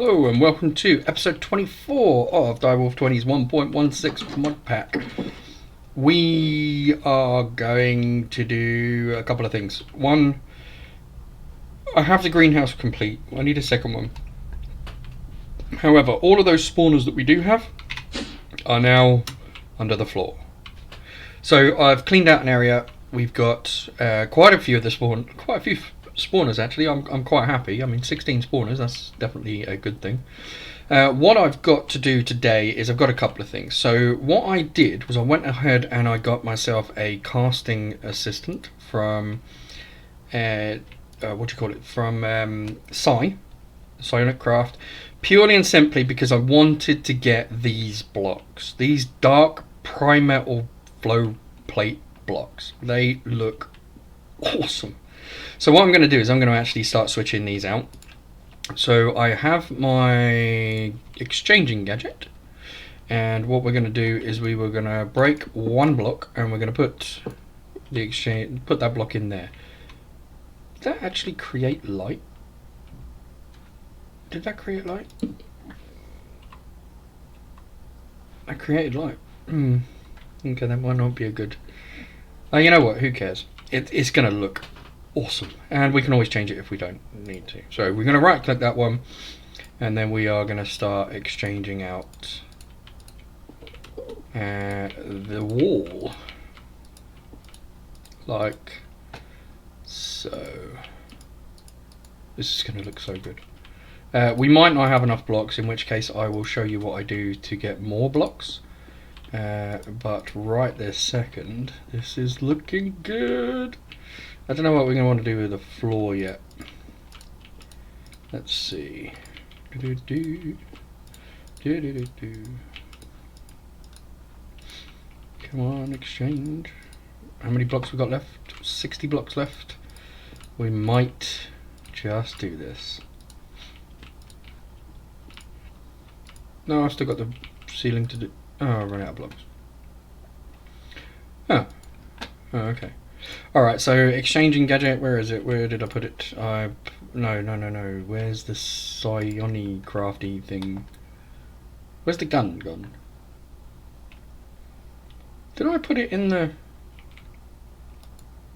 Hello and welcome to episode 24 of Direwolf20's 1.16 mod pack. We are going to do a couple of things. One, I have the greenhouse complete. I need a second one. However, all of those spawners that we do have are now under the floor. So I've cleaned out an area. We've got quite a few spawners actually. I'm quite happy. I mean, 16 spawners, that's definitely a good thing. What I've got to do today is I've got a couple of things. So what I did was I went ahead and I got myself a casting assistant from from Sonic Craft, purely and simply because I wanted to get these blocks, these dark primetal flow plate blocks. They look awesome. So what I'm going to do is I'm going to actually start switching these out. So I have my exchanging gadget, and what we're going to do is we were going to break one block and we're going to put that block in there. Did that actually create light? Did that create light? I created light. Okay, that might not be a good... you know what, who cares? It's going to look awesome, and we can always change it if we don't need to. So we're going to right click that one, and then we are going to start exchanging out the wall like so. This is going to look so good. We might not have enough blocks, in which case I will show you what I do to get more blocks. But right this second, this is looking good. I don't know what we're going to want to do with the floor yet. Let's see. Come on, exchange. How many blocks we got left? 60 blocks left. We might just do this. No, I've still got the ceiling to do. Oh, I ran out of blocks. Oh, okay. Alright, so exchanging gadget, where is it? Where did I put it? No. Where's the psionic crafty thing? Where's the gun gone? Did I put it in the...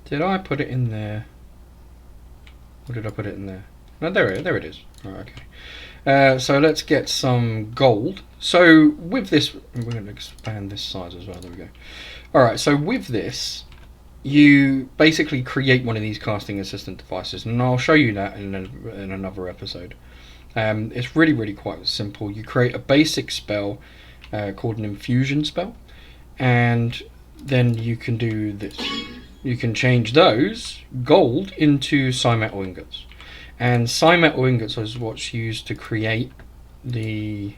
Did I put it in there? Or did I put it in there? No, there it is. Right, okay. So let's get some gold. So with this, we're going to expand this size as well. There we go. Alright, so with this, you basically create one of these casting assistant devices, and I'll show you that in another episode. It's really quite simple. You create a basic spell called an infusion spell, and then you can do this. You can change those gold into psi-metal ingots, and psi-metal ingots is what's used to create the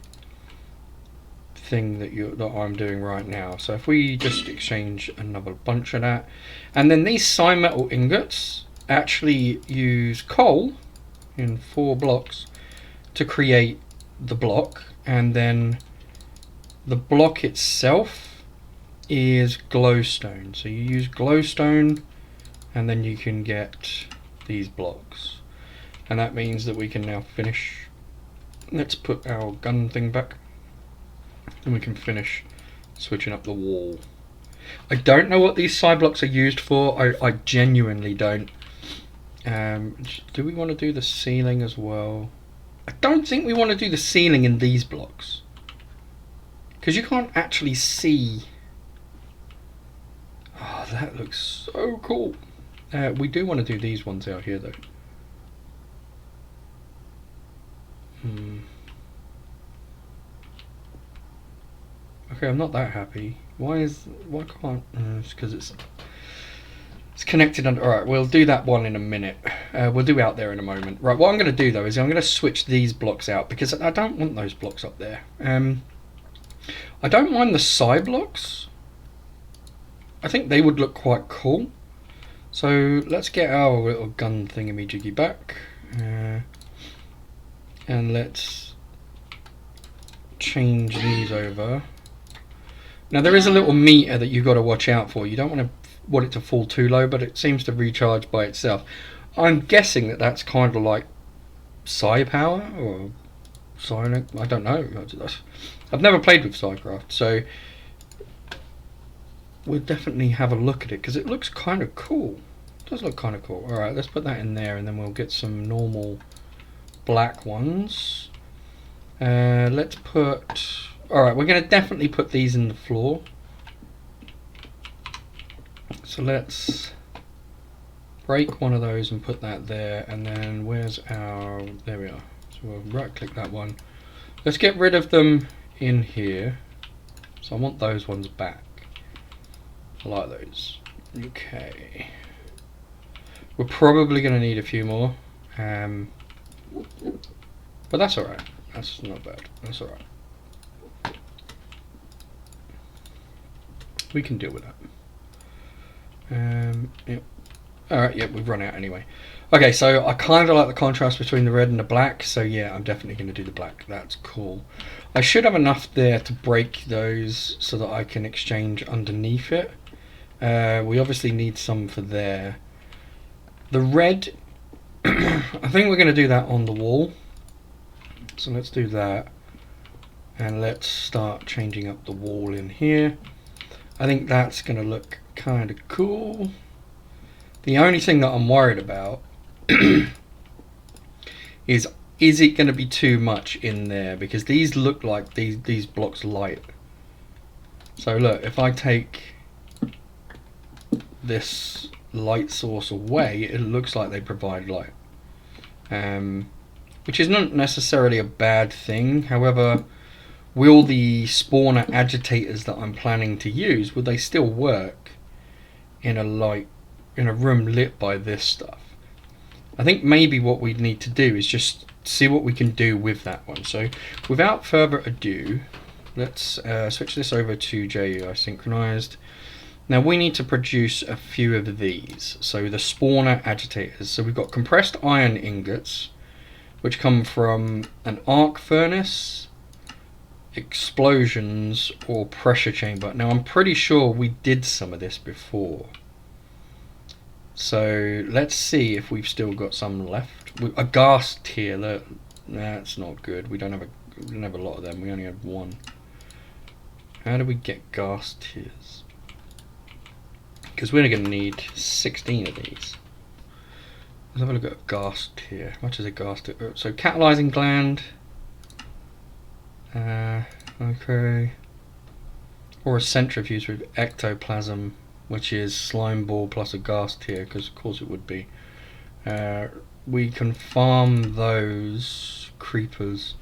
thing that I'm doing right now. So if we just exchange another bunch of that, and then these psi-metal ingots actually use coal in 4 blocks to create the block, and then the block itself is glowstone. So you use glowstone, and then you can get these blocks, and that means that we can now finish. Let's put our gun thing back, and we can finish switching up the wall. I don't know what these side blocks are used for. I genuinely don't. Do we want to do the ceiling as well? I don't think we want to do the ceiling in these blocks, because you can't actually see. Oh, that looks so cool. We do want to do these ones out here though. Okay, I'm not that happy. Why can't... it's because it's connected under... Alright, we'll do that one in a minute. We'll do out there in a moment. Right, what I'm going to do though is I'm going to switch these blocks out, because I don't want those blocks up there. I don't mind the side blocks. I think they would look quite cool. So let's get our little gun thingamajiggy back. And let's change these over. Now there is a little meter that you've got to watch out for. You don't want it to fall too low, but it seems to recharge by itself. I'm guessing that that's kind of like psi power, or Silent? I don't know. I've never played with Starcraft, so we'll definitely have a look at it because it looks kind of cool. It does look kind of cool. Alright, let's put that in there and then we'll get some normal black ones. Let's put... Alright, we're going to definitely put these in the floor. So let's break one of those and put that there, and then where's our... There we are. So we'll right click that one. Let's get rid of them in here. So I want those ones back. I like those. Okay. We're probably going to need a few more. But that's alright. That's not bad. That's alright. We can deal with that. Yep. Alright, yep, we've run out anyway. Okay, so I kind of like the contrast between the red and the black, so yeah, I'm definitely going to do the black. That's cool. I should have enough there to break those so that I can exchange underneath it. We obviously need some for there. The red, I think we're going to do that on the wall. So let's do that. And let's start changing up the wall in here. I think that's going to look kind of cool. The only thing that I'm worried about is it going to be too much in there? Because these look like these blocks light. So look, if I take this light source away, it looks like they provide light. Which is not necessarily a bad thing. However, will the spawner agitators that I'm planning to use, would they still work in a room lit by this stuff? I think maybe what we need to do is just see what we can do with that one. So without further ado, let's switch this over to JUI synchronized. Now we need to produce a few of these. So the spawner agitators. So we've got compressed iron ingots, which come from an arc furnace, explosions, or pressure chamber. Now I'm pretty sure we did some of this before. So let's see if we've still got some left. A gas tier, that's not good. We don't have a lot of them. We only have one. How do we get gas tiers? Because we're going to need 16 of these. Let's have a look at a gas tier. How much is a gas tier? So catalyzing gland. Okay. Or a centrifuge with ectoplasm, which is slime ball plus a gas tier, because of course it would be. We can farm those creepers.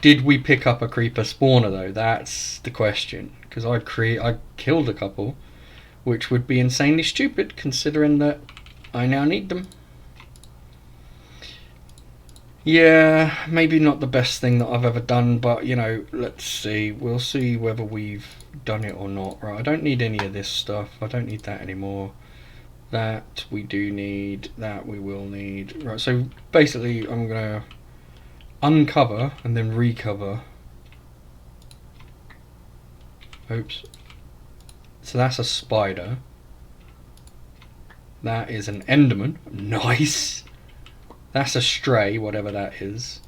Did we pick up a creeper spawner though? That's the question. Because I killed a couple, which would be insanely stupid considering that I now need them. Yeah, maybe not the best thing that I've ever done, but you know, let's see. We'll see whether we've done it or not. Right, I don't need any of this stuff. I don't need that anymore. That we do need. That we will need. Right, so basically I'm going to uncover and then recover. Oops. So that's a spider. That is an enderman. Nice. That's a stray, whatever that is.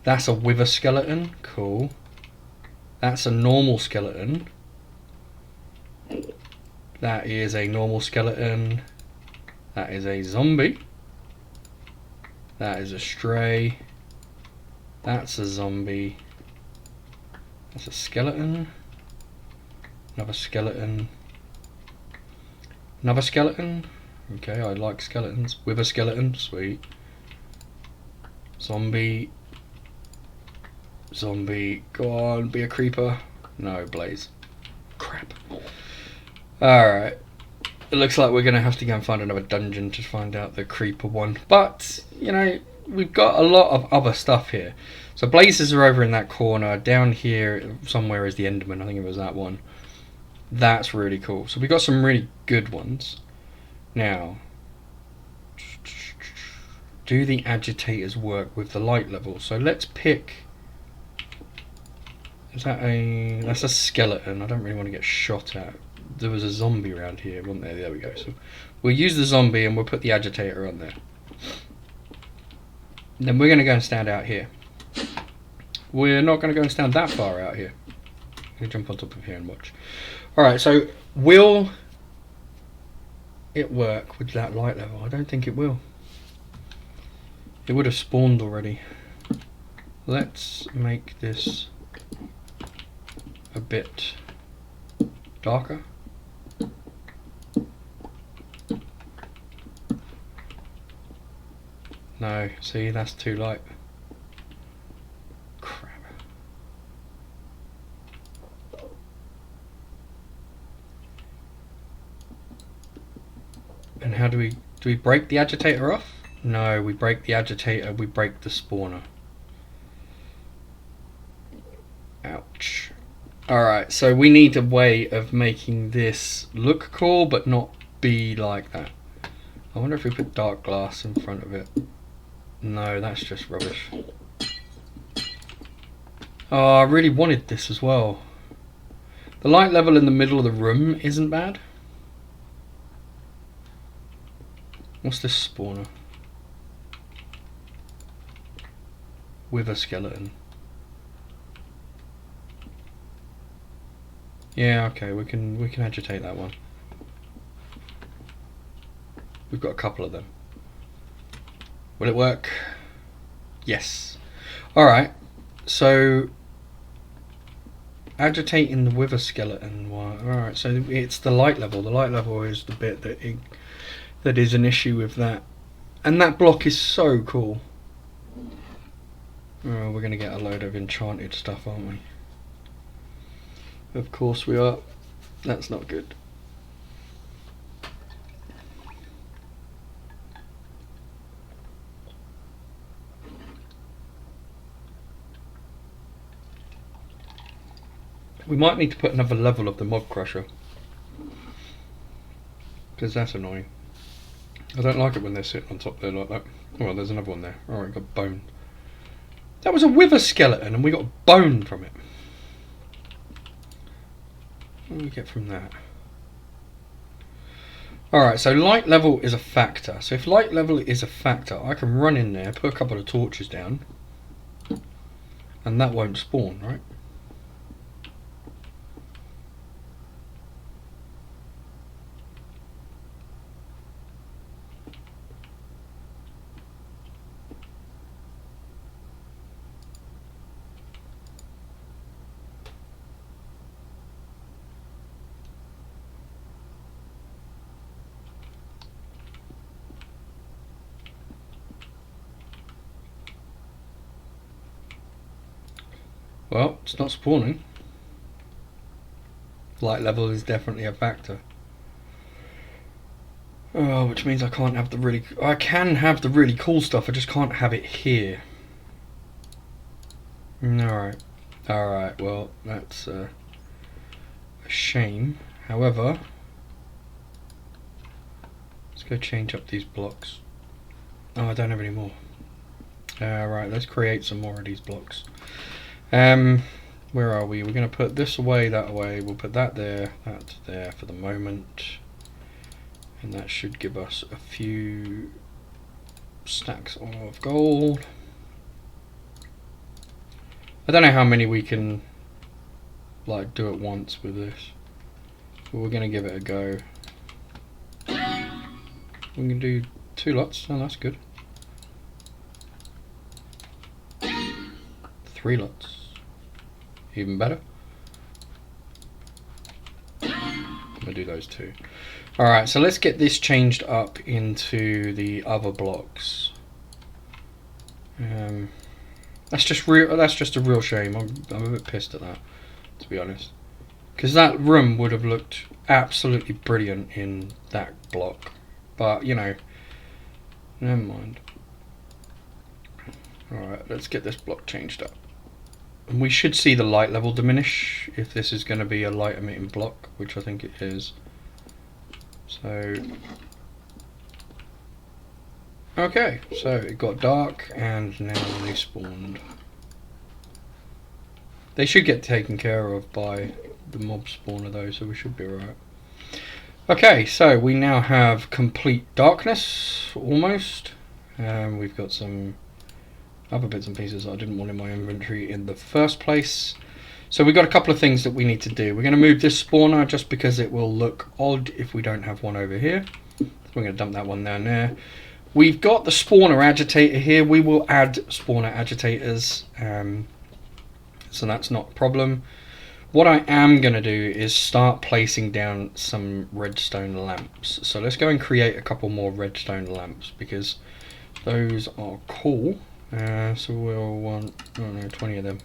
That's a wither skeleton. Cool. That's a normal skeleton. That is a normal skeleton. That is a zombie. That is a stray. That's a zombie. That's a skeleton. Another skeleton. Another skeleton. Okay, I like skeletons. Wither skeleton, sweet. Zombie. Zombie. Go on, be a creeper. No, blaze. Crap. Alright. It looks like we're going to have to go and find another dungeon to find out the creeper one. But, you know, we've got a lot of other stuff here. So blazes are over in that corner. Down here somewhere is the enderman. I think it was that one. That's really cool. So we've got some really good ones. Now, do the agitators work with the light level? So let's pick... That's a skeleton. I don't really want to get shot at. There was a zombie around here, wasn't there? There we go. So we'll use the zombie and we'll put the agitator on there. And then we're going to go and stand out here. we're not going to go and stand that far out here. I'm going to jump on top of here and watch. Alright, so will it work with that light level? I don't think it will. It would have spawned already. Let's make this a bit darker. No, see, that's too light. Crap. And how do we break the agitator off? No, we break the agitator, we break the spawner. Ouch. Alright, so we need a way of making this look cool but not be like that. I wonder if we put dark glass in front of it. No, that's just rubbish. Oh, I really wanted this as well. The light level in the middle of the room isn't bad. What's this spawner? Wither skeleton. Yeah, okay, we can agitate that one. We've got a couple of them. Will it work? Yes. Alright, so agitating the wither skeleton. Alright, so it's the light level. The light level is the bit that is an issue with that. And that block is so cool. Oh, we're going to get a load of enchanted stuff, aren't we? Of course we are. That's not good. We might need to put another level of the mob crusher, because that's annoying. I don't like it when they're sitting on top there like that. Oh, well, there's another one there. Alright, got bone. That was a wither skeleton and we got bone from it. What do we get from that? Alright, so light level is a factor. So if light level is a factor, I can run in there, put a couple of torches down, and that won't spawn, right? Well, it's not spawning. Light level is definitely a factor. Oh, which means I can't have the really... I can have the really cool stuff, I just can't have it here. Alright. Alright, well, that's a shame. However, let's go change up these blocks. Oh, I don't have any more. Right, let's create some more of these blocks. Where are we? We're going to put this away, that away. We'll put that there for the moment. And that should give us a few stacks of gold. I don't know how many we can like do at once with this, but we're going to give it a go. We can do 2 lots. Oh, that's good. 3 lots. Even better. I'm going to do those 2. Alright, so let's get this changed up into the other blocks. That's just a real shame. I'm a bit pissed at that, to be honest. Because that room would have looked absolutely brilliant in that block. But, you know, never mind. Alright, let's get this block changed up. And we should see the light level diminish if this is going to be a light emitting block, which I think it is. So, okay, so it got dark and now they spawned. They should get taken care of by the mob spawner though, so we should be alright. Okay, so we now have complete darkness, almost. We've got some other bits and pieces I didn't want in my inventory in the first place. So we've got a couple of things that we need to do. We're going to move this spawner just because it will look odd if we don't have one over here. So we're going to dump that one down there. We've got the spawner agitator here. We will add spawner agitators, so that's not a problem. What I am going to do is start placing down some redstone lamps. So let's go and create a couple more redstone lamps because those are cool. So we'll want, I don't know, 20 of them.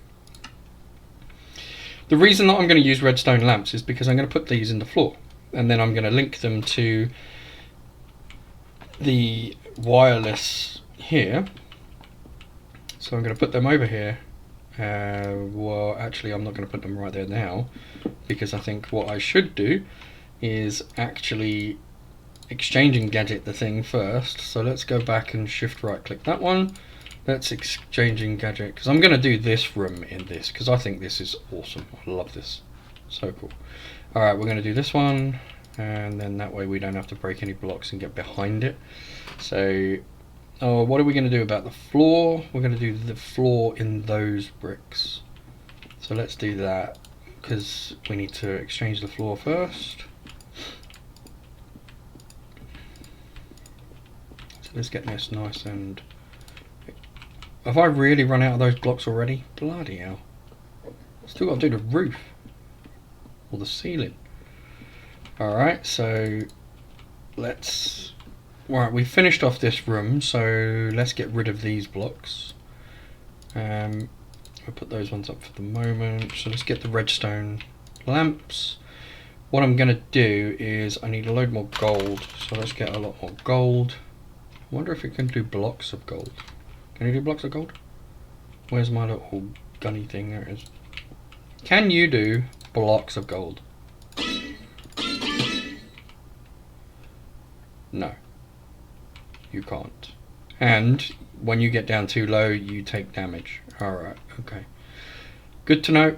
The reason that I'm going to use redstone lamps is because I'm going to put these in the floor and then I'm going to link them to the wireless here. So I'm going to put them over here. Well, actually I'm not going to put them right there now because I think what I should do is actually exchanging gadget the thing first. So let's go back and shift right click that one. Let's exchanging gadget, because I'm going to do this room in this, because I think this is awesome. I love this. So cool. Alright, we're going to do this one, and then that way we don't have to break any blocks and get behind it. So, what are we going to do about the floor? We're going to do the floor in those bricks. So let's do that, because we need to exchange the floor first. So let's get this nice and... Have I really run out of those blocks already? Bloody hell. Still got to do the roof. Or the ceiling. Alright, so let's... Right, we finished off this room, so let's get rid of these blocks. We'll put those ones up for the moment. So let's get the redstone lamps. What I'm going to do is I need a load more gold. So let's get a lot more gold. I wonder if it can do blocks of gold. Can you do blocks of gold? Where's my little gunny thing? There it is. Can you do blocks of gold? No. You can't. And when you get down too low, you take damage. Alright, okay. Good to know.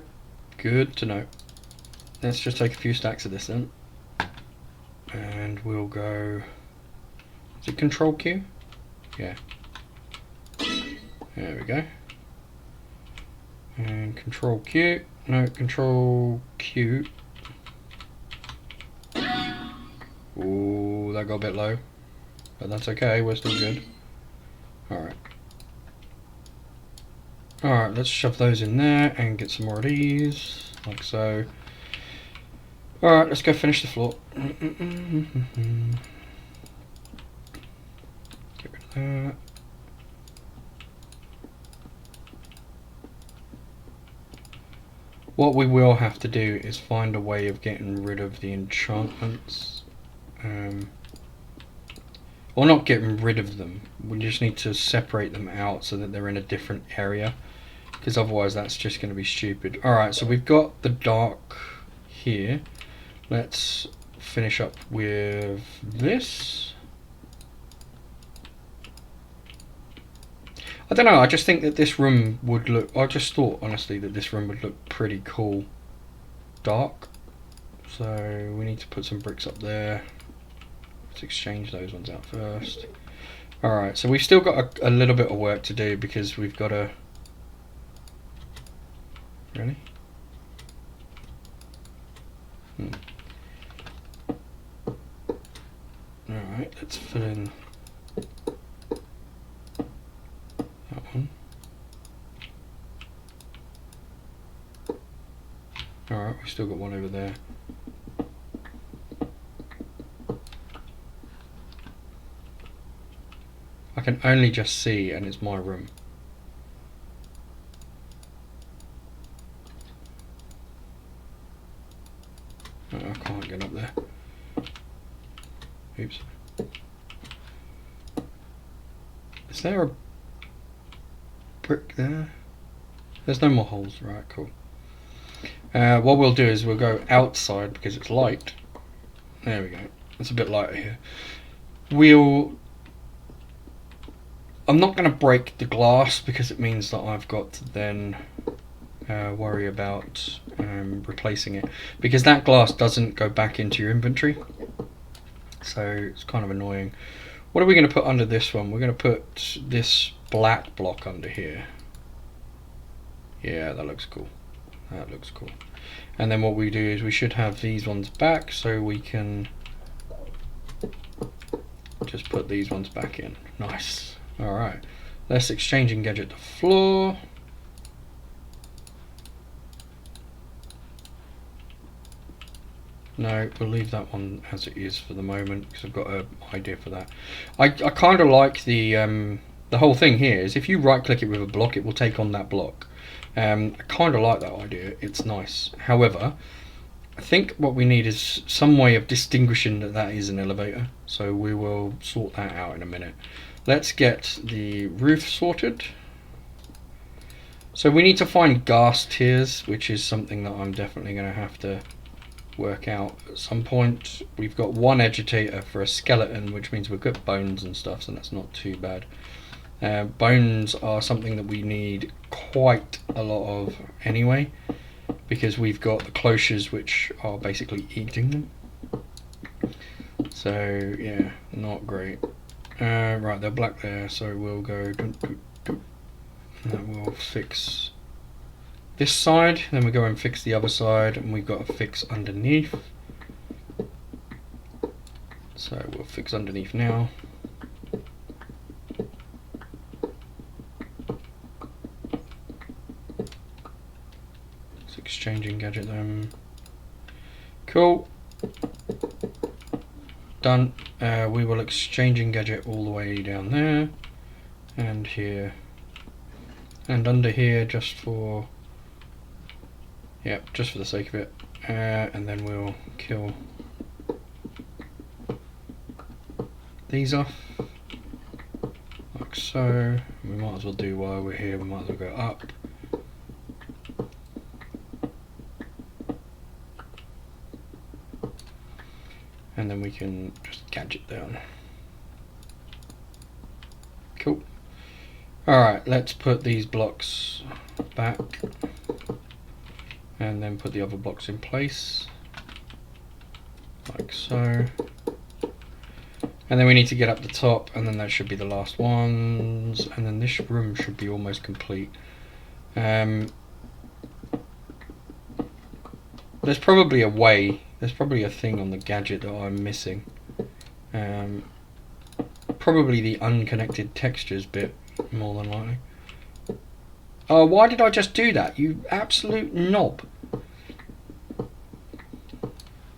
Good to know. Let's just take a few stacks of this then. And we'll go... Is it Control Q? Yeah. There we go. And Control Q. No, Control Q. Ooh, that got a bit low. But that's okay, we're still good. Alright. Alright, let's shove those in there and get some more of these. Like so. Alright, let's go finish the floor. Get rid of that. What we will have to do is find a way of getting rid of the enchantments. Or not getting rid of them. We just need to separate them out so that they're in a different area. Because otherwise that's just going to be stupid. Alright, so we've got the dark here. Let's finish up with this. I don't know, I just think that this room would look... I just thought, honestly, that this room would look pretty cool. Dark. So we need to put some bricks up there. Let's exchange those ones out first. Alright, so we've still got a little bit of work to do because we've got to... Really? Alright, let's fill in... that one. Alright, we've still got one over there. I can only just see, and it's my room. Oh, I can't get up there. Oops. Is there a brick there? There's no more holes, right, cool. What we'll do is we'll go outside because it's light. There we go. It's a bit lighter here. I'm not going to break the glass because it means that I've got to then worry about replacing it. Because that glass doesn't go back into your inventory. So it's kind of annoying. What are we going to put under this one? We're going to put this black block under here. Yeah, that looks cool. That looks cool. And then what we do is we should have these ones back, so we can just put these ones back in. Nice. Alright. Let's exchange and gadget the floor. No, we'll leave that one as it is for the moment because I've got an idea for that. I kind of like the whole thing here is if you right click it with a block, it will take on that block. I kind of like that idea. It's nice. However, I think what we need is some way of distinguishing that that is an elevator. So we will sort that out in a minute. Let's get the roof sorted. So we need to find gas tiers, which is something that I'm definitely going to have to work out at some point. We've got one agitator for a skeleton, which means we've got bones and stuff, so that's not too bad. Bones are something that we need quite a lot of anyway, because we've got the cloches which are basically eating them. So yeah, not great. Right, they're black there, so we'll go and then we'll fix this side, then we go and fix the other side, and we've got to fix underneath. So we'll fix underneath now. Let's exchange and gadget them. Cool. Done. We will exchange and gadget all the way down there, and here, and under here, just for just for the sake of it, and then we'll kill these off like so. We might as well do while we're here, we might as well go up. And then we can just gadget down. Cool. Alright, let's put these blocks back and then put the other blocks in place like so. And then we need to get up the top, and then that should be the last ones, and then this room should be almost complete. There's probably a way, there's probably a thing on the gadget that I'm missing. Probably the unconnected textures bit, more than likely. Oh, why did I just do that, you absolute knob?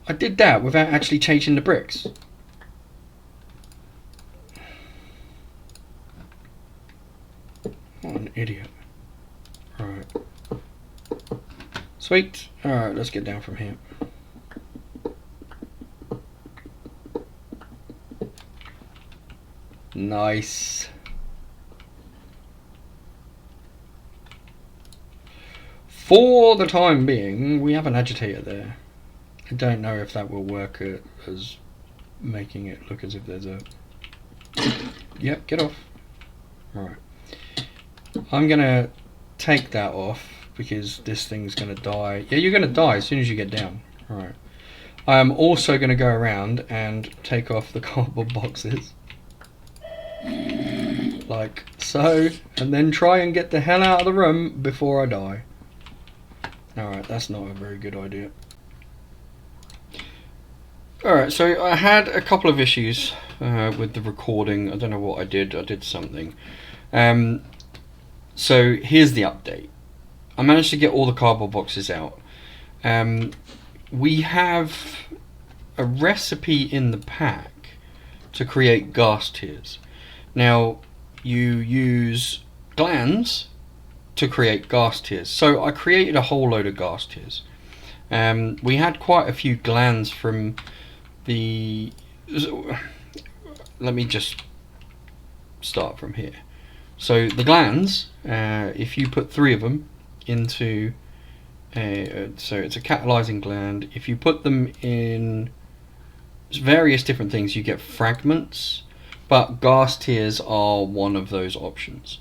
I did that without actually changing the bricks. What an idiot. Right. Sweet. Alright, let's get down from here. Nice. For the time being, we have an agitator there. I don't know if that will work as making it look as if there's a... Yep, get off. Alright. I'm gonna take that off because this thing's gonna die. Yeah, you're gonna die as soon as you get down. Alright. I'm also gonna go around and take off the cardboard boxes. Like so. And then try and get the hell out of the room before I die. Alright, that's not a very good idea. Alright, so I had a couple of issues with the recording. I don't know what I did. I did something. So here's the update. I managed to get all the cardboard boxes out. We have a recipe in the pack to create gas tiers. Now, you use glands to create gas tiers. So I created a whole load of gas tiers. We had quite a few glands from the... Let me just start from here. So the glands, if you put 3 of them into... so it's a catalyzing gland. If you put them in various different things, you get fragments. But gas tiers are one of those options.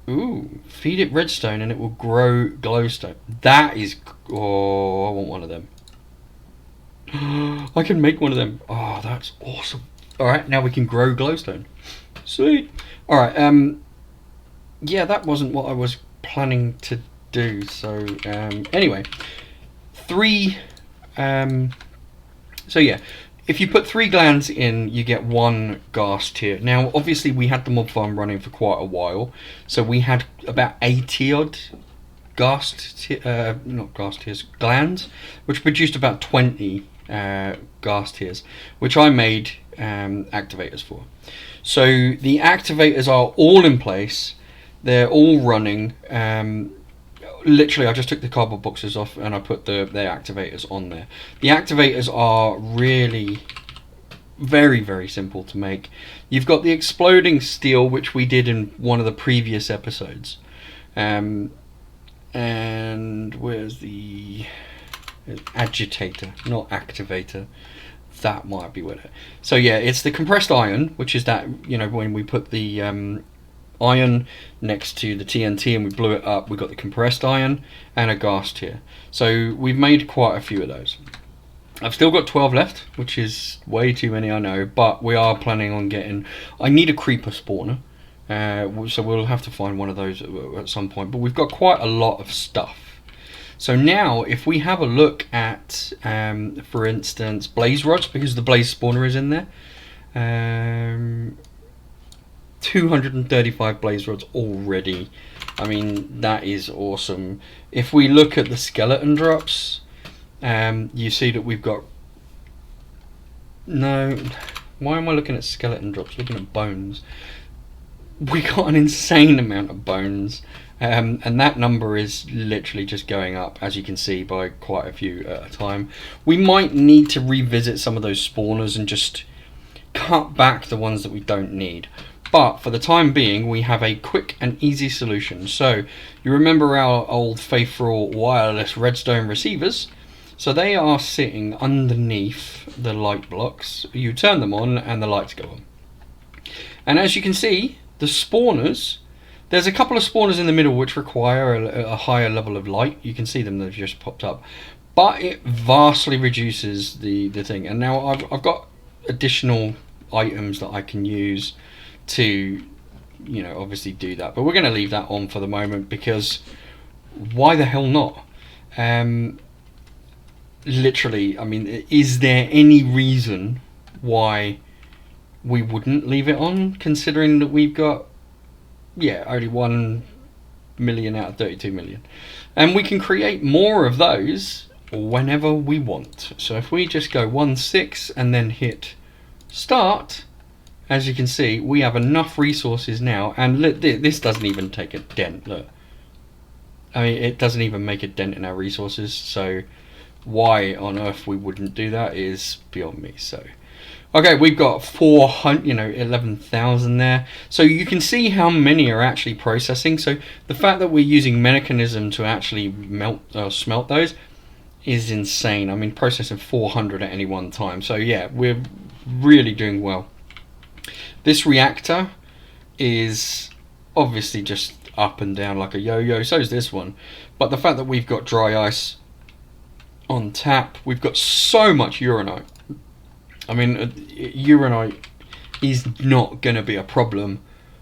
Ooh, feed it redstone and it will grow glowstone. That is... Oh, I want one of them. I can make one of them. Oh, that's awesome. All right, now we can grow glowstone. Sweet. All right. Yeah, that wasn't what I was planning to do. So anyway, three. So yeah, if you put 3 glands in, you get 1 ghast tear. Now, obviously, we had the mob farm running for quite a while, so we had about 80 odd glands, which produced about 20 ghast tears, which I made activators for. So the activators are all in place. They're all running. Literally, I just took the cardboard boxes off and I put their activators on there. The activators are really very, very simple to make. You've got the exploding steel, which we did in one of the previous episodes. And where's the agitator, not activator? That might be with it. So yeah, it's the compressed iron, which is that, you know, when we put the iron next to the TNT and we blew it up, we got the compressed iron and a ghast here. So we've made quite a few of those. I've still got 12 left, which is way too many, I know, but we are planning on getting... I need a creeper spawner, so we'll have to find one of those at some point, but we've got quite a lot of stuff. So now, if we have a look at, for instance, blaze rods, because the blaze spawner is in there, 235 blaze rods already. I mean, that is awesome. If we look at the skeleton drops, you see that we've got... No, why am I looking at skeleton drops? Looking at bones. We got an insane amount of bones. And that number is literally just going up, as you can see, by quite a few at a time. We might need to revisit some of those spawners and just cut back the ones that we don't need. But for the time being, we have a quick and easy solution. So you remember our old faithful wireless redstone receivers? So they are sitting underneath the light blocks. You turn them on and the lights go on. And as you can see, the spawners... There's a couple of spawners in the middle which require a higher level of light. You can see them, they've just popped up. But it vastly reduces the thing. And now I've got additional items that I can use to, you know, obviously do that. But we're going to leave that on for the moment, because why the hell not? Literally, I mean, is there any reason why we wouldn't leave it on, considering that we've got... Yeah, only 1 million out of 32 million. And we can create more of those whenever we want. So if we just go 1.6 and then hit start, as you can see, we have enough resources now. And look, this doesn't even take a dent, look. I mean, it doesn't even make a dent in our resources. So why on earth we wouldn't do that is beyond me. So... Okay, we've got 400, 11,000 there. So you can see how many are actually processing. So the fact that we're using mechanism to actually smelt those is insane. I mean, processing 400 at any one time. So yeah, we're really doing well. This reactor is obviously just up and down like a yo-yo. So is this one. But the fact that we've got dry ice on tap, we've got so much uranite. I mean, uranite is not going to be a problem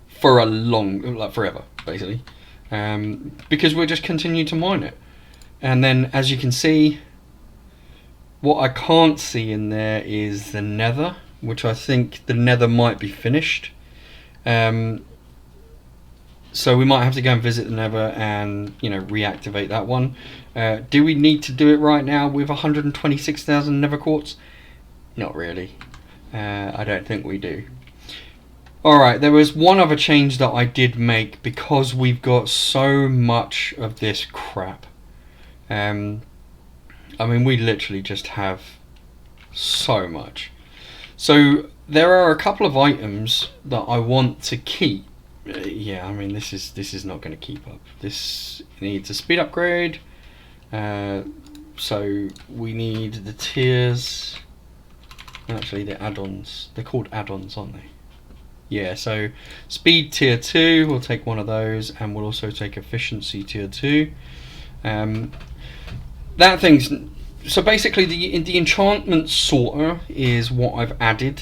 for a forever, basically. Because we'll just continue to mine it. And then, as you can see, what I can't see in there is the nether, which I think the nether might be finished. So we might have to go and visit the nether and, reactivate that one. Do we need to do it right now with 126,000 nether quartz? Not really. I don't think we do. Alright, there was one other change that I did make because we've got so much of this crap. I mean, we literally just have so much. So there are a couple of items that I want to keep. Yeah, I mean, this is not going to keep up. This needs a speed upgrade. So we need the tiers. Actually, the add-ons. They're called add-ons, aren't they? Yeah, so speed tier 2, we'll take one of those, and we'll also take efficiency tier 2. That thing's... So basically, the enchantment sorter is what I've added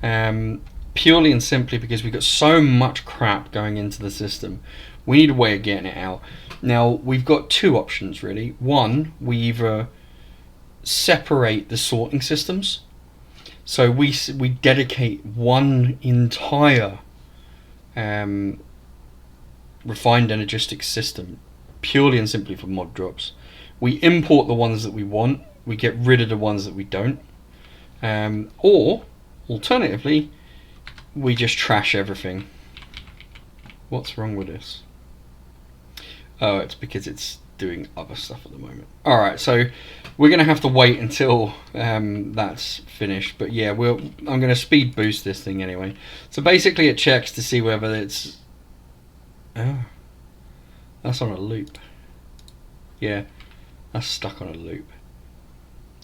Purely and simply because we've got so much crap going into the system. We need a way of getting it out. Now, we've got two options really. One, we either separate the sorting systems. So we dedicate one entire refined energistic system purely and simply for mod drops. We import the ones that we want, we get rid of the ones that we don't. Or, alternatively, we just trash everything. What's wrong with this? Oh, it's because it's doing other stuff at the moment. Alright, so we're going to have to wait until that's finished. But yeah, I'm going to speed boost this thing anyway. So basically it checks to see whether it's... Oh, that's on a loop. Yeah, that's stuck on a loop.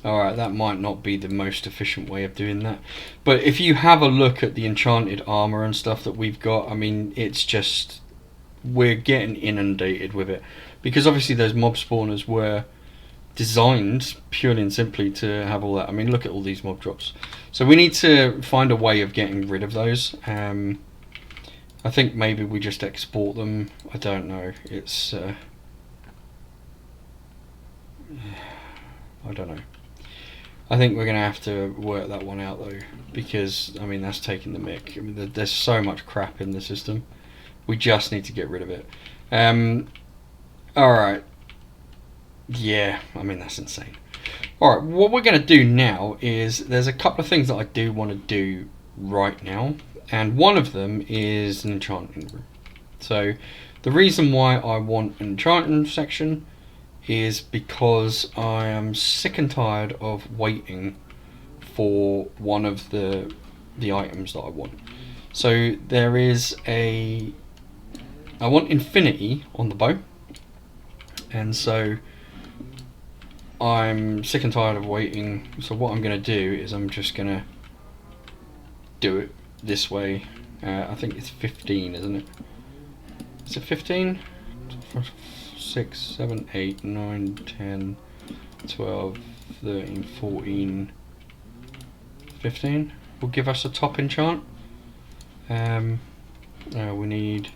Alright, that might not be the most efficient way of doing that. But if you have a look at the enchanted armor and stuff that we've got, I mean, it's just... we're getting inundated with it. Because obviously those mob spawners were designed purely and simply to have all that. I mean, look at all these mob drops. So we need to find a way of getting rid of those. I think maybe we just export them. I don't know. It's... I don't know. I think we're going to have to work that one out though. Because, I mean, that's taking the mick. I mean, there's so much crap in the system. We just need to get rid of it. Alright. Yeah, I mean, that's insane. Alright, what we're going to do now is there's a couple of things that I do want to do right now. And one of them is an enchanting room. So the reason why I want an enchanting section is because I am sick and tired of waiting for one of the items that I want. So there is I want infinity on the bow, and so I'm sick and tired of waiting. So what I'm going to do is I'm just going to do it this way. I think it's 15, isn't it? Is it 15? 6, 7, 8, 9, 10, 12, 13, 14, 15 will give us a top enchant. We need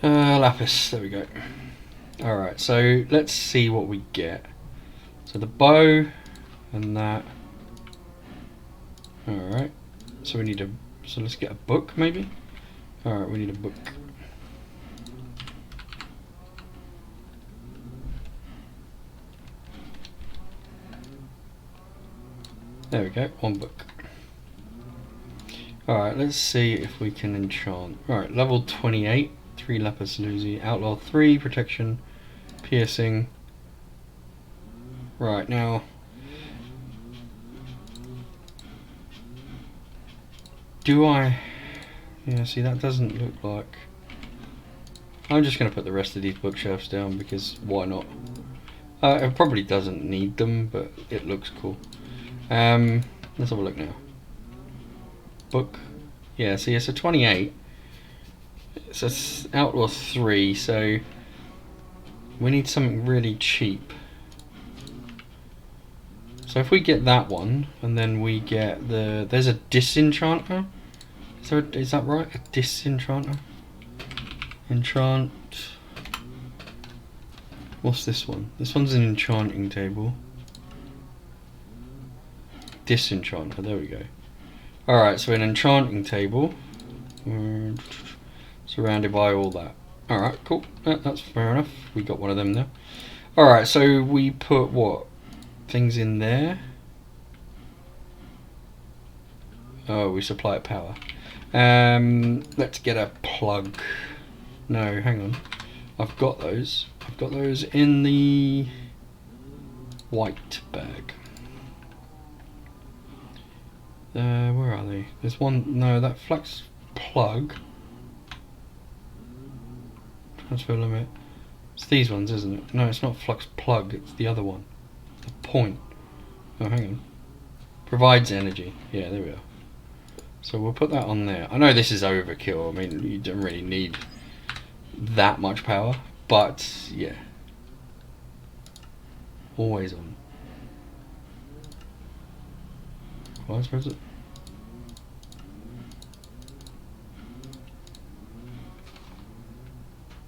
lapis, there we go. Alright, so let's see what we get. So the bow and that. Alright, so we need so let's get a book maybe. Alright, we need a book. There we go, one book. Alright, let's see if we can enchant. Alright, level 28, 3 lapis lazuli, outlaw 3, protection, piercing. Right, now do I... yeah, see, that doesn't look like... I'm just going to put the rest of these bookshelves down because why not? It probably doesn't need them, but it looks cool. Let's have a look now. Book. Yeah, see, it's a 28. It's a outlaw 3, so we need something really cheap. So if we get that one, and then we get there's a disenchanter. Is that right? A disenchanter? Enchant. What's this one? This one's an enchanting table. Disenchanter, there we go. Alright, so an enchanting table. Surrounded by all that. Alright, cool. That's fair enough. We got one of them there. Alright, so we put what? Things in there. Oh, we supply it power. Let's get a plug. No, hang on. I've got those. I've got those in the white bag. Where are they? There's one. No, that flux plug. Transfer limit. It's these ones, isn't it? No, it's not flux plug. It's the other one. The point. Oh, hang on. Provides energy. Yeah, there we are. So we'll put that on there. I know this is overkill. I mean, you don't really need that much power, but yeah. Always on. Well, I suppose it.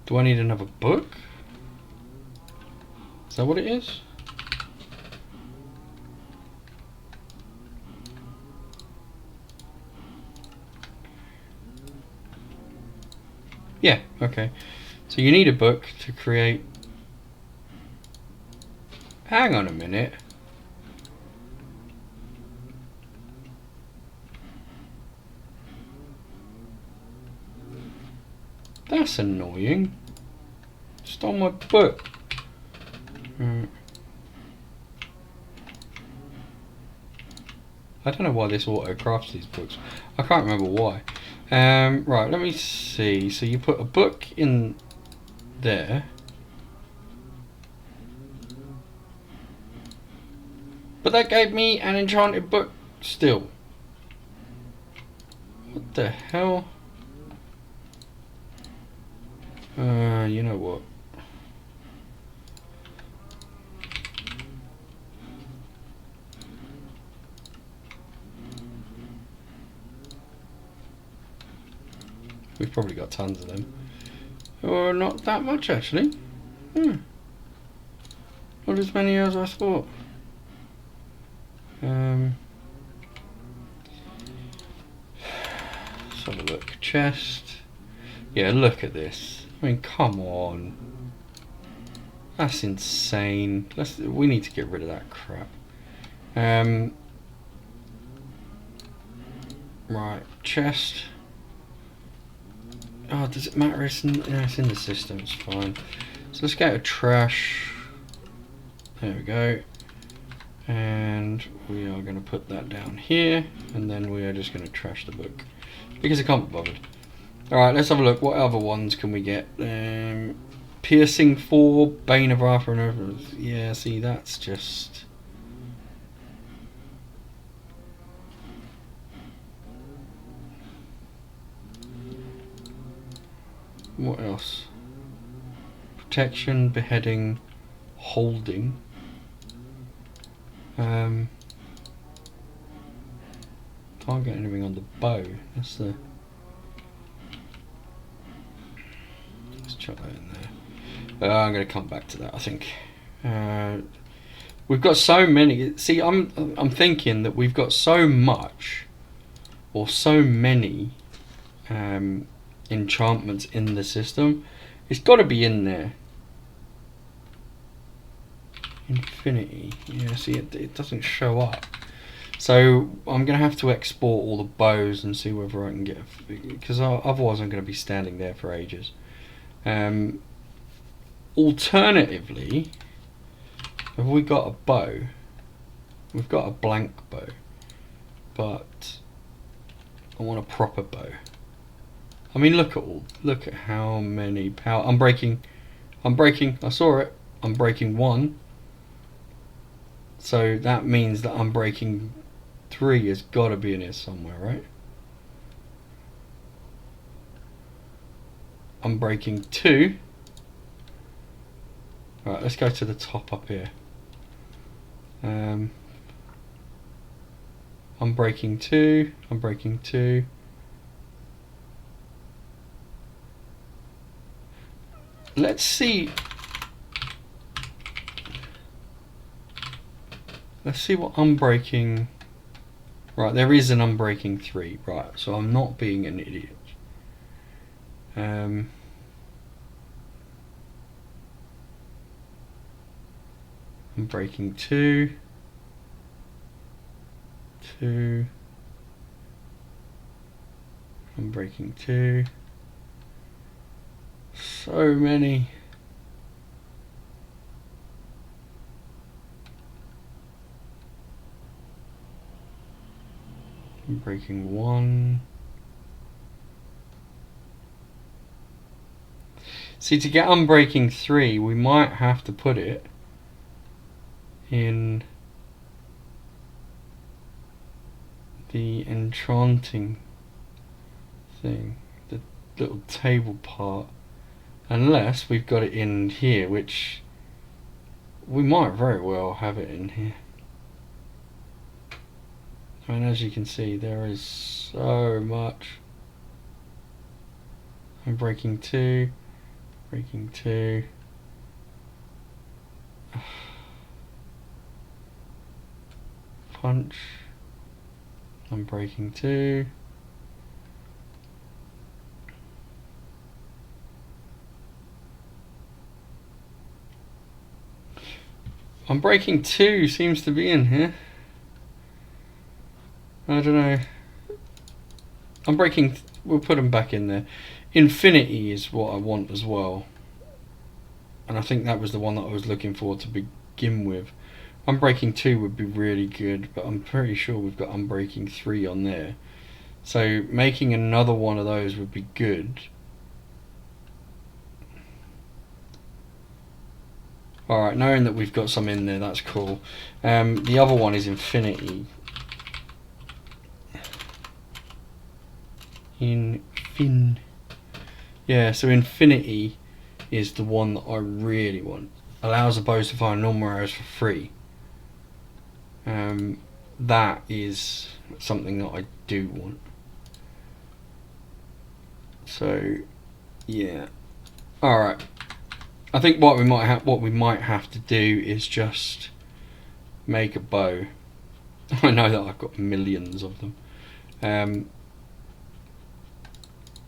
Do I need another book? Is that what it is? Yeah, okay. So you need a book to create... Hang on a minute. That's annoying. Stole my book. I don't know why this auto crafts these books. I can't remember why. Right, let me see. So you put a book in there. But that gave me an enchanted book still. What the hell? You know what? We've probably got tons of them. Or not that much actually. Not as many as I thought. Let's have a look. Chest. Yeah, look at this. I mean, come on. That's insane. We need to get rid of that crap. Right, chest. Oh, does it matter? It's in the system, it's fine. So let's go to trash. There we go. And we are going to put that down here. And then we are just going to trash the book. Because I can't be bothered. Alright, let's have a look. What other ones can we get? Piercing 4, Bane of Arthur and others. Yeah, see, that's just... What else? Protection, beheading, holding. Can't get anything on the bow. That's the... Let's chuck that in there. I'm going to come back to that, I think. We've got so many. See, I'm thinking that we've got so much, or so many enchantments in the system. It's got to be in there. Infinity. Yeah, see, it doesn't show up. So I'm going to have to export all the bows and see whether I can get... Because otherwise I'm going to be standing there for ages. Alternatively, have we got a bow? We've got a blank bow. But I want a proper bow. I mean, look at how many power... I'm breaking, I saw it. I'm breaking 1. So that means that I'm breaking 3 has got to be in here somewhere, right? I'm breaking 2. Right, let's go to the top up here. I'm breaking 2. I'm breaking 2. Let's see. Let's see what unbreaking... Right, there is an unbreaking 3. Right, so I'm not being an idiot. Unbreaking 2. 2. Unbreaking 2. So many. Breaking 1. See, to get unbreaking 3, we might have to put it in the enchanting thing, the little table part, unless we've got it in here, which we might very well have it in here. I mean, as you can see, there is so much. I'm breaking 2, Breaking 2. Punch. Unbreaking 2. Unbreaking 2 seems to be in here. I don't know. Unbreaking, we'll put them back in there. Infinity is what I want as well. And I think that was the one that I was looking for to begin with. Unbreaking 2 would be really good, but I'm pretty sure we've got Unbreaking 3 on there. So making another one of those would be good. Alright, knowing that we've got some in there, that's cool. The other one is Infinity. Yeah, so Infinity is the one that I really want. Allows the bows to fire normal arrows for free. That is something that I do want. So, yeah. Alright. I think what we might have to do is just make a bow. I know that I've got millions of them.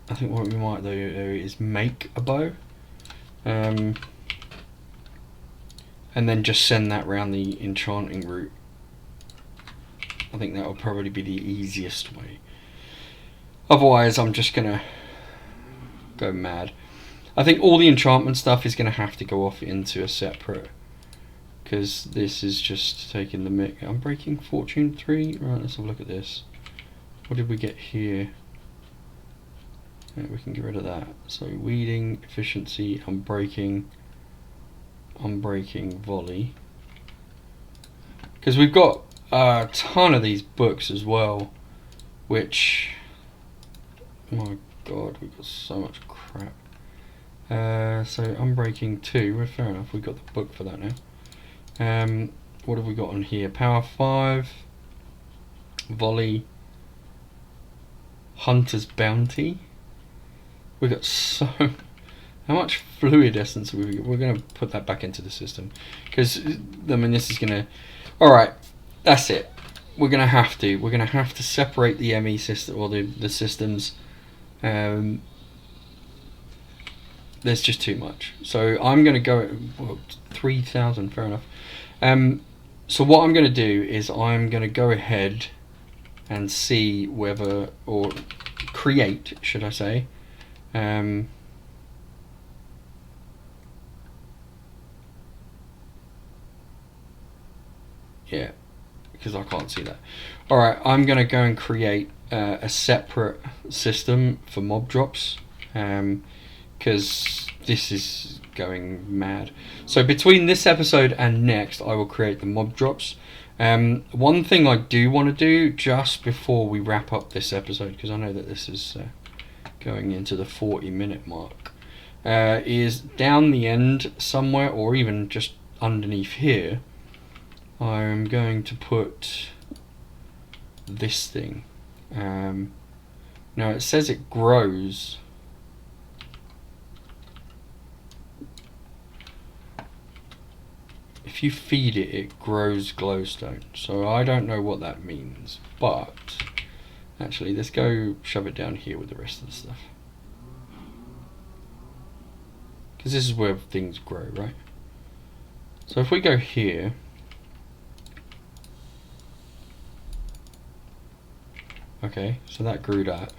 I think what we might do is make a bow, and then just send that round the enchanting route. I think that will probably be the easiest way. Otherwise, I'm just gonna go mad. I think all the enchantment stuff is gonna have to go off into a separate, because this is just taking the mick. I'm breaking Fortune 3. Right, let's have a look at this. What did we get here? Yeah, we can get rid of that. So weeding, efficiency, unbreaking, volley. Because we've got a ton of these books as well, which, oh my god, we've got so much crap. So unbreaking 2, well, fair enough, we've got the book for that now. What have we got on here? Power 5, volley, hunter's bounty. We've got so... How much fluid essence have we got? We're going to put that back into the system. Because, I mean, this is going to... Alright, that's it. We're going to have to. We're going to have to separate the ME system, or the systems. There's just too much. So I'm going to go... Well, 3,000, fair enough. So what I'm going to do is I'm going to go ahead and see whether... Or create, should I say... yeah, because I can't see that. Alright, I'm going to go and create a separate system for mob drops, because this is going mad. So between this episode and next, I will create the mob drops. One thing I do want to do just before we wrap up this episode, because I know that this is... going into the 40-minute mark, is down the end somewhere, or even just underneath here, I'm going to put this thing. Now it says it grows. If you feed it, it grows glowstone. So I don't know what that means, but actually, let's go shove it down here with the rest of the stuff. Because this is where things grow, right? So if we go here... Okay, so that grew that.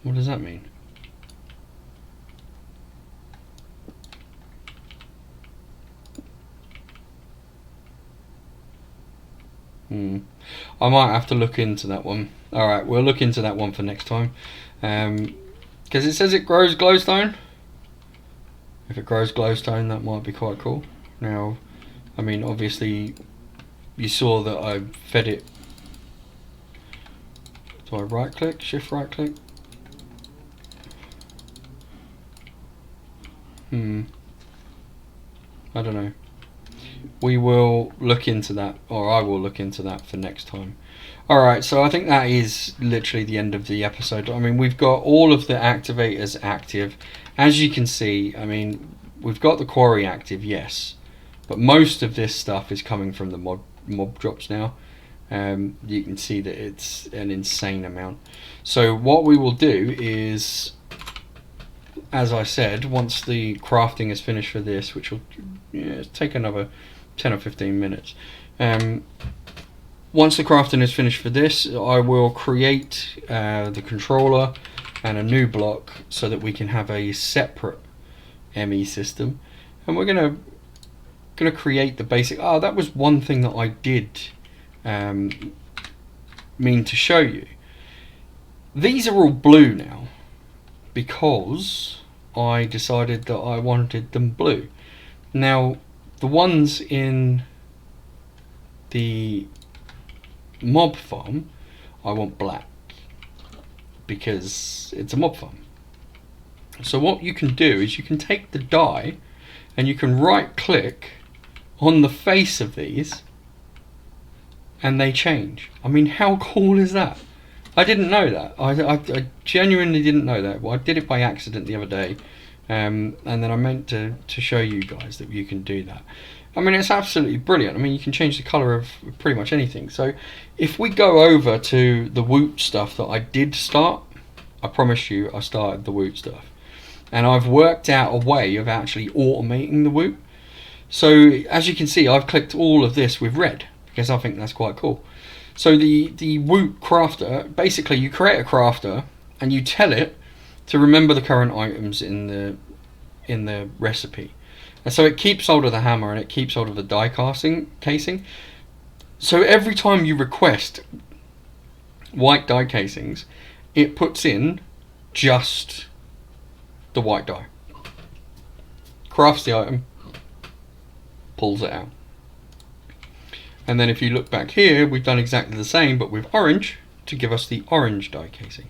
What does that mean? I might have to look into that one. Alright, we'll look into that one for next time. Because it says it grows glowstone. If it grows glowstone, that might be quite cool. Now, I mean, obviously, you saw that I fed it. Do I right click? Shift right click? I don't know. we will look into that, or I will look into that for next time. Alright, so I think that is literally the end of the episode. I mean, we've got all of the activators active. As you can see, I mean, we've got the quarry active, yes. But most of this stuff is coming from the mob drops now. You can see that it's an insane amount. So what we will do is, as I said, once the crafting is finished for this, which will take another 10 or 15 minutes. Once the crafting is finished for this, I will create the controller and a new block so that we can have a separate ME system. And we're gonna create the basic. Oh, that was one thing that I did mean to show you. These are all blue now because I decided that I wanted them blue. Now, the ones in the mob farm, I want black because it's a mob farm. So what you can do is you can take the die and you can right click on the face of these and they change. I mean, how cool is that? I didn't know that. I genuinely didn't know that. Well, I did it by accident the other day, and then I meant to show you guys that you can do that. I mean, it's absolutely brilliant. I mean, you can change the colour of pretty much anything. So if we go over to the Woot stuff that I did start, I promise you I started the Woot stuff. And I've worked out a way of actually automating the Woot. So as you can see, I've clicked all of this with red because I think that's quite cool. So the Woot crafter, basically you create a crafter and you tell it to remember the current items in the recipe. And so it keeps hold of the hammer and it keeps hold of the die casing. So every time you request white die casings, it puts in just the white die. Crafts the item, pulls it out. And then if you look back here, we've done exactly the same, but with orange to give us the orange die casing.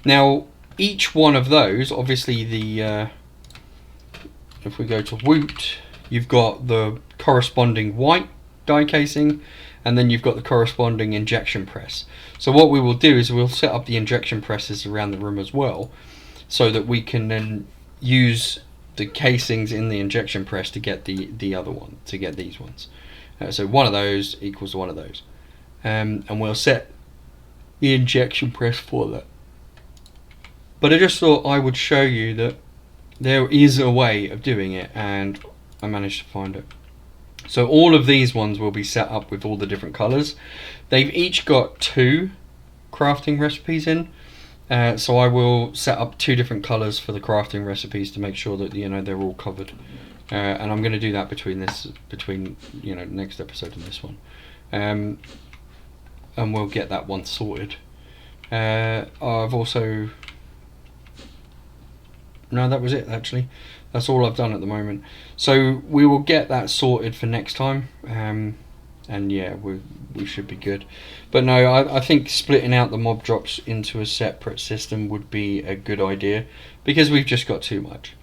Now, each one of those, obviously if we go to Woot, you've got the corresponding white die casing, and then you've got the corresponding injection press. So what we will do is we'll set up the injection presses around the room as well, so that we can then use the casings in the injection press to get the other one, to get these ones. So one of those equals one of those, and we'll set the injection press for that. But I just thought I would show you that there is a way of doing it, and I managed to find it. So all of these ones will be set up with all the different colours. They've each got 2 crafting recipes in, so I will set up 2 different colours for the crafting recipes to make sure that they're all covered. And I'm going to do that between next episode and this one, and we'll get that one sorted. I've also that was it actually. That's all I've done at the moment. So we will get that sorted for next time, and yeah, we should be good. But no, I think splitting out the mob drops into a separate system would be a good idea because we've just got too much.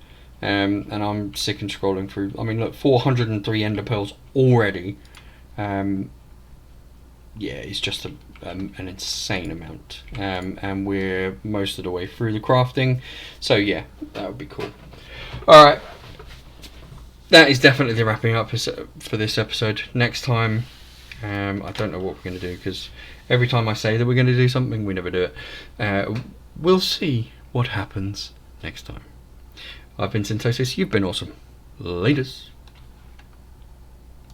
And I'm sick and scrolling through. I mean, look, 403 ender pearls already. Yeah, it's just an insane amount. And we're most of the way through the crafting. So yeah, that would be cool. Alright. That is definitely the wrapping up for this episode. Next time, I don't know what we're going to do because every time I say that we're going to do something, we never do it. We'll see what happens next time. I've been Synthesis, you've been awesome. Laters.